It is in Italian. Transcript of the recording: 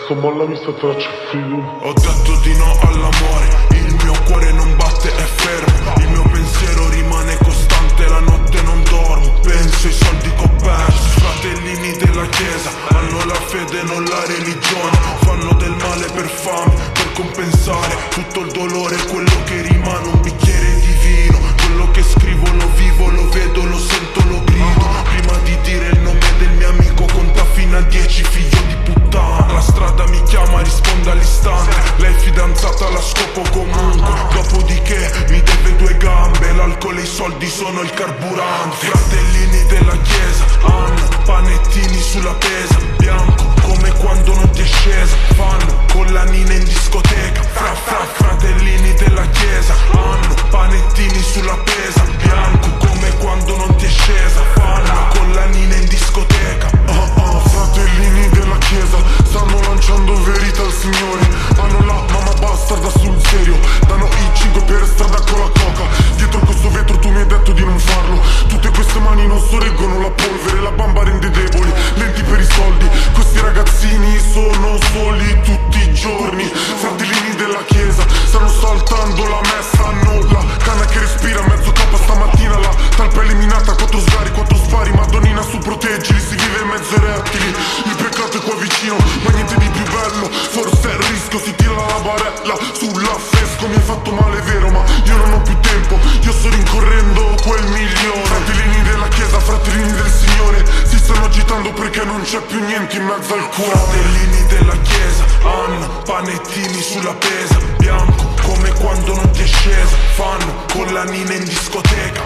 Sto mollami sta traccia figo. Ho detto di no all'amore, il mio cuore non batte, è fermo. Il mio pensiero rimane costante, la notte non dormo. Penso ai soldi che ho perso. Fratellini della chiesa hanno la fede, non la religione. Fanno del male per fame, per compensare tutto il dolore, quello che rimane un bicchiere di vino. Quello che scrivo lo vivo, lo vedo, lo sento, lo grido. Prima di dire il nome del mio amico conta fino a 10, figlio di puttana. La strada mi chiama, rispondo all'istante. Lei fidanzata, la scopo comunque. Dopodiché mi deve 2 gambe. L'alcol e i soldi sono il carburante. Fratellini della chiesa hanno panettini sulla pesa. Bianco come quando non ti è scesa. Fanno collanine in discoteca. Fratellini della chiesa hanno panettini sulla pesa. Bianco come quando non ti è scesa. Fanno collanine in discoteca. Fratellini della chiesa stanno lanciando verità al Signore. Hanno la mamma bastarda sul serio. Danno i 5 per strada con la coca. Dietro questo vetro tu mi hai detto di non farlo. Tutte queste mani non sorreggono la polvere. La bamba rende deboli, lenti per i soldi. Questi ragazzini sono soli tutti i giorni. Fratellini della chiesa stanno saltando la messa. Hanno la canna che respira, mezzo capa stamattina. La talpa eliminata, 4 sgari, 4 spari. Madonnina su proteggili, si vive in mezzo ai rettili. Il peccato è qua vicino, ma niente di più bello. Forse è il rischio, si tira la barella sull'affresco. Mi hai fatto male, vero, ma io non ho più tempo. Io sto rincorrendo quel milione. Fratellini della chiesa, fratellini del Signore, si stanno agitando perché non c'è più niente in mezzo al cuore. Fratellini della chiesa hanno panettini sulla pesa. Bianco come quando non ti è scesa. Fanno collanine in discoteca.